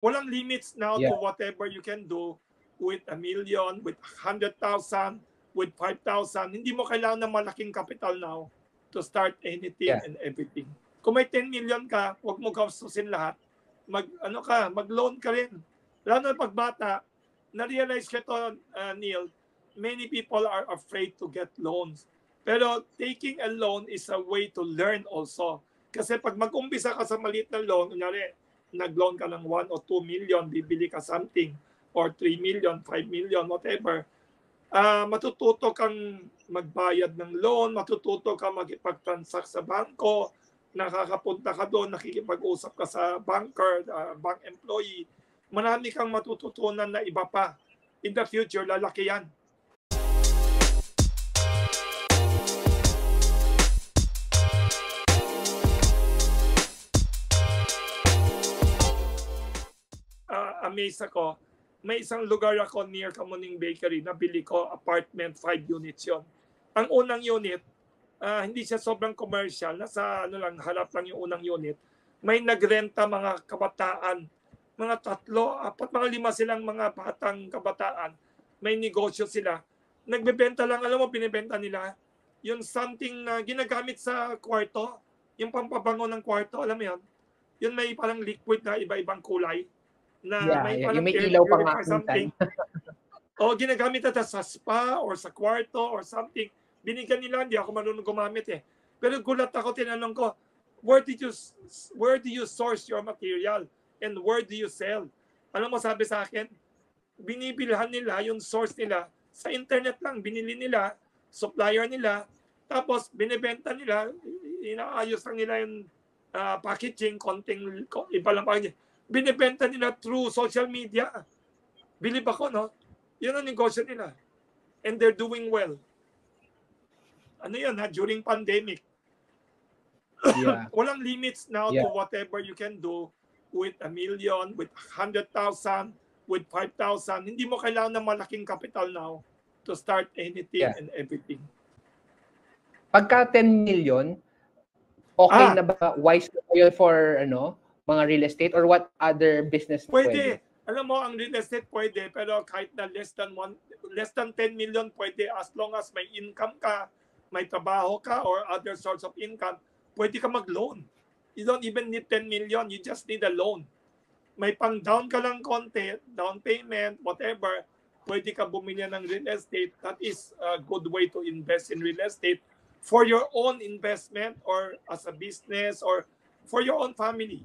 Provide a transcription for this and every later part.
Walang limits now Yeah. to whatever you can do with 1 million, with 100,000, with 5,000. Hindi mo kailangan ng malaking capital now to start anything Yeah. and everything. Kung may 10 million ka, huwag mo gastusin lahat. Mag-loan ka rin. Lalo na pagbata, na-realize ko ito, Neil, many people are afraid to get loans. Pero taking a loan is a way to learn also. Kasi pag mag-umpisa ka sa maliit na loan, kunyari, nag-loan ka ng 1 or 2 million, bibili ka something, or 3 million, 5 million, whatever, matututo kang magbayad ng loan, matututo kang makipag-transact sa bangko, nakakapunta ka doon, nakikipag-usap ka sa banker, bank employee, marami kang matututunan na iba pa. In the future, lalaki yan. Amazed ako. May isang lugar ako near Kamuning Bakery, nabili ko, apartment, 5 units yon. Ang unang unit, hindi siya sobrang commercial, nasa harap lang yung unang unit. May nagrenta mga kabataan, mga 3, 4, mga 5 silang mga batang kabataan. May negosyo sila. Nagbebenta lang, alam mo, binibenta nila yung something na ginagamit sa kwarto, yung pampabango ng kwarto, alam mo yun? Yun may parang liquid na iba-ibang kulay. Na may yung may ilaw pa nga something. O ginagamit ito sa spa or sa kwarto or something. Binigyan nila, hindi ako marunong gumamit eh. Pero gulat ako, tinanong ko, where do you source your material and where do you sell? Alam mo sabi sa akin, binibilhan nila yung source nila sa internet lang, binili nila, supplier nila, tapos binibenta nila, inaayos lang nila yung packaging, konting iba lang packaging. Binibenta nila through social media. Believe ako, no? Yun ang negosyo nila. And they're doing well. Ano yun, during pandemic. Yeah. Walang limits now to whatever you can do with 1 million, with 100,000, with 5,000. Hindi mo kailangan ng malaking capital now to start anything and everything. Pagka 10 million, okay na ba? Wise na kayo for mga real estate or what other business pwede? Alam mo, ang real estate pwede, pero kahit na less than 10 million pwede, as long as may income ka, may trabaho ka, or other source of income, pwede ka mag-loan. You don't even need 10 million, you just need a loan. May pang-down ka lang konti, down payment, whatever, pwede ka bumili ng real estate. That is a good way to invest in real estate for your own investment or as a business or for your own family.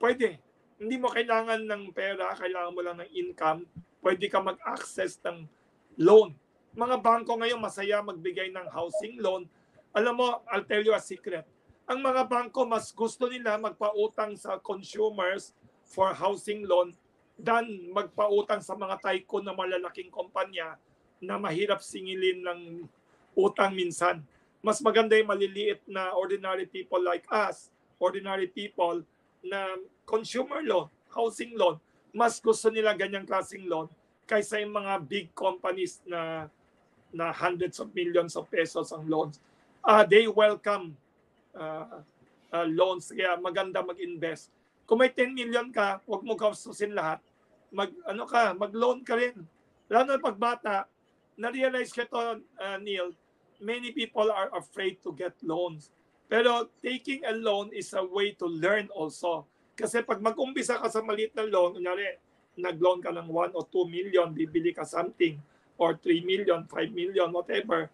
Pwede. Hindi mo kailangan ng pera, kailangan mo lang ng income. Pwede ka mag-access ng loan. Mga bangko ngayon masaya magbigay ng housing loan. Alam mo, I'll tell you a secret. Ang mga bangko mas gusto nila magpautang sa consumers for housing loan than magpautang sa mga tycoon na malalaking kumpanya na mahirap singilin ng utang minsan. Mas maganda yung maliliit na ordinary people like us, ordinary people na consumer loan, housing loan, mas gusto nila ganyang klaseng loan kaysa yung mga big companies na hundreds of millions of pesos ang loans. They welcome loans, kaya maganda mag-invest. Kung may 10 million ka, huwag mo gastusin lahat. Mag-loan ka rin. Lalo na pagbata, na-realize ko ito, Neil, many people are afraid to get loans. Pero taking a loan is a way to learn also. Kasi pag mag-umpisa ka sa maliit na loan, kunyari, nag-loan ka ng 1 or 2 million, bibili ka something, or 3 million, 5 million, whatever,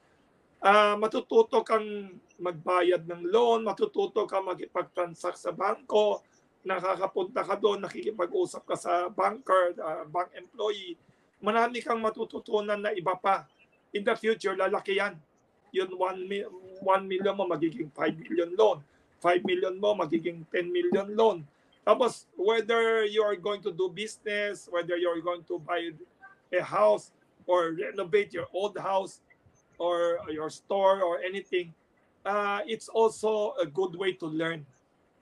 matututo kang magbayad ng loan, matututo kang makipag-transact sa bangko, nakakapunta ka doon, nakikipag-usap ka sa banker, bank employee, marami kang matututunan na iba pa. In the future, lalaki yan. Yun 1 million mo magiging 5 million loan. 5 million mo magiging 10 million loan. Tapos whether you are going to do business, whether you are going to buy a house or renovate your old house or your store or anything, it's also a good way to learn.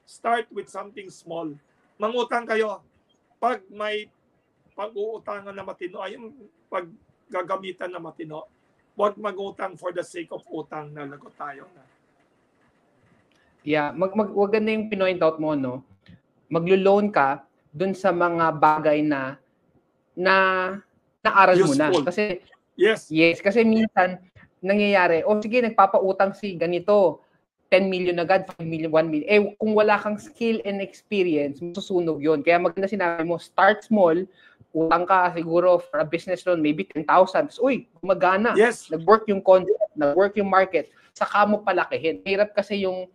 Start with something small. Mangutang kayo. Pag may pag-uutangan na matino, ay yung paggagamitan na matino, huwag mag-utang for the sake of utang na lagot tayo na. Yeah, wag ganda yung pinoint out mo, no? Maglo-loan ka dun sa mga bagay na naaral mo na. Useful. Kasi Yes. kasi minsan nangyayari, sige, nagpapautang si ganito, 10 million agad, 5 million, 1 million. Kung wala kang skill and experience, masusunog yun. Kaya maganda sinabi mo, start small, utang ka siguro for a business loan, maybe 10,000. Gumagana. Yes. Nag-work yung concept, nag-work yung market, saka mo palakihin. Hirap kasi yung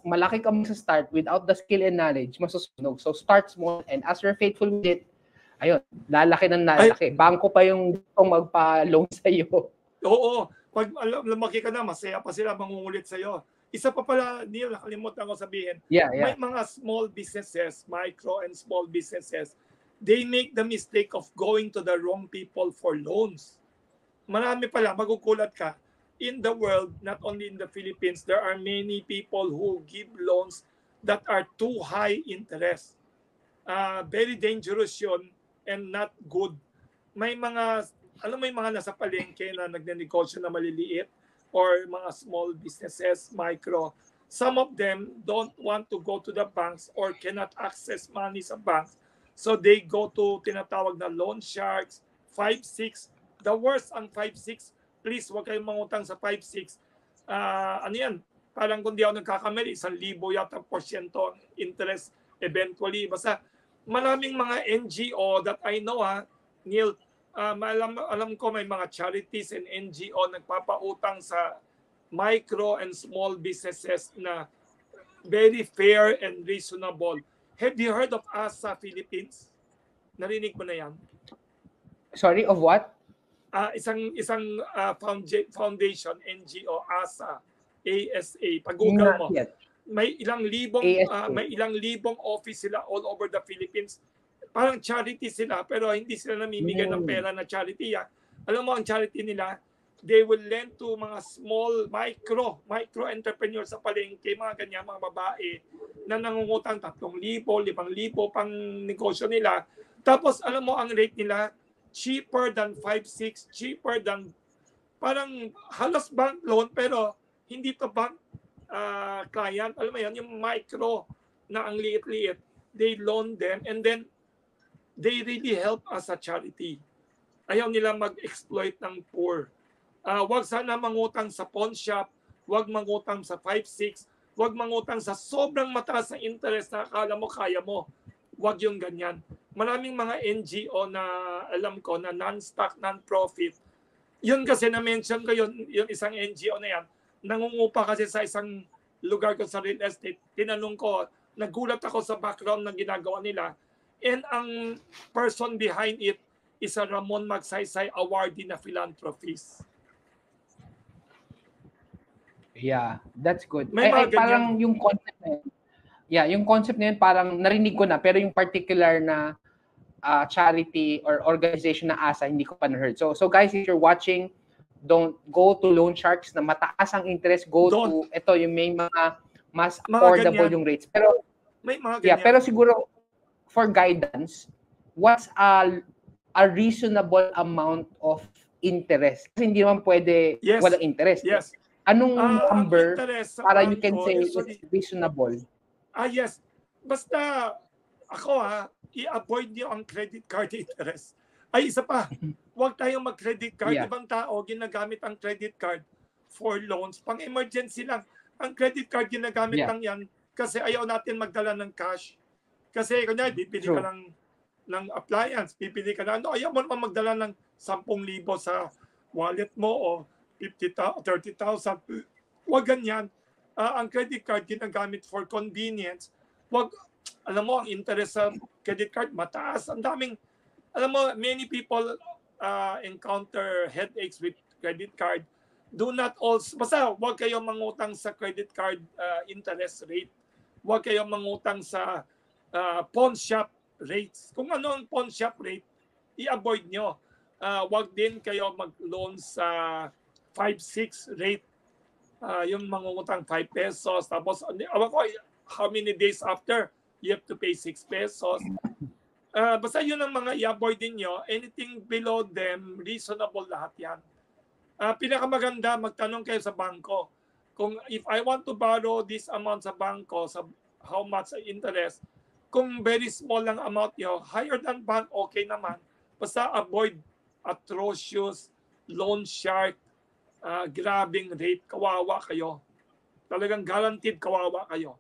malaki ka mo sa start without the skill and knowledge, masusunog. So start small, and as you're faithful with it, ayun, lalaki ng lalaki. Bangko pa yung magpa-loan sa iyo. Oo. Pag lumaki ka na, masaya pa sila mangungulit sa iyo. Isa pa pala, Neil, nakalimutan ko sabihin. Yeah. May mga small businesses, micro and small businesses, they make the mistake of going to the wrong people for loans. Marami pala, magugulat ka. In the world, not only in the Philippines, there are many people who give loans that are too high interest. Very dangerous yun and not good. May mga nasa palengke na nagnenegosyo na maliliit or mga small businesses, micro. Some of them don't want to go to the banks or cannot access money sa banks. So they go to tinatawag na loan sharks, 5-6. The worst ang 5-6. Please, huwag kayong mangutang sa 5-6. Ano yan? Parang kung di ako nagkakamali, 1,000 yata porsyento ang interest eventually. Basta maraming mga NGO that I know, Neil, alam ko may mga charities and NGO nagpapautang sa micro and small businesses na very fair and reasonable. Have you heard of ASA Philippines? Narinig mo na yan? Sorry, of what? Isang foundation, NGO, ASA. Pag-google mo. May ilang libong office sila all over the Philippines. Parang charity sila, pero hindi sila namimigay ng pera na charity. Alam mo, ang charity nila, they will lend to mga small, micro entrepreneurs sa palengke, mga ganyan, mga babae, na nangungutang 3,000, 5,000 pang negosyo nila. Tapos, alam mo, ang rate nila, cheaper than 5-6, cheaper than, parang halos bank loan, pero hindi to bank client. Alam mo yan, yung micro na ang liit-liit, they loan them, and then, they really help as a charity. Ayaw nila mag-exploit ng poor. Wag sana mangutang sa pawn shop, wag mangutang sa 5-6, wag mangutang sa sobrang mataas na interest na akala mo kaya mo. Wag yung ganyan. Maraming mga NGO na alam ko na non-stock, non-profit. Yun kasi na-mention ko yung isang NGO na yan. Nangungupa kasi sa isang lugar ko sa real estate. Tinanong ko, nagulat ako sa background ng ginagawa nila. And ang person behind it is a Ramon Magsaysay awardee na philanthropist. Yeah, that's good. May parang yung concept na yun. Yeah, yung concept na yun parang narinig ko na, pero yung particular na charity or organization na ASA, hindi ko pa na-heard. So guys, if you're watching, don't go to loan sharks na mataas ang interest. To ito yung may mga mas affordable yung rates. Pero may mga ganyan. pero siguro for guidance, what's a reasonable amount of interest? Kasi hindi naman pwede walang interest. Yes. Anong number para you can say it's reasonable? Yes. Basta ako i-avoid niyo ang credit card interest. Isa pa, huwag tayong mag-credit card. Yeah. Ibang tao ginagamit ang credit card for loans. Pang emergency lang. Ang credit card ginagamit lang yan kasi ayaw natin magdala ng cash. Kasi kunyari, bibili ka ng appliance, bibili ka na, ayaw mo naman magdala ng 10,000 sa wallet mo o 50,000, 30,000. Huwag ganyan. Ang credit card ginagamit for convenience. Huwag, alam mo, ang interest sa credit card, mataas. Ang daming, alam mo, many people encounter headaches with credit card. Do not also, basta huwag kayong mangutang sa credit card interest rate. Huwag kayong mangutang sa pawn shop rates. Kung ano ang pawn shop rate, i-avoid nyo. Huwag din kayo mag-loan sa 5-6 rate. Yung mangungutang 5 pesos. Tapos, how many days after, you have to pay 6 pesos. Basta yun ang mga i-avoid din nyo. Anything below them, reasonable lahat yan. Pinakamaganda, magtanong kayo sa bangko. Kung if I want to borrow this amount sa bangko, sa how much interest, Kung very small lang amount nyo, higher than bank, okay naman. Basta avoid atrocious, loan shark, grabbing rate, kawawa kayo. Talagang guaranteed kawawa kayo.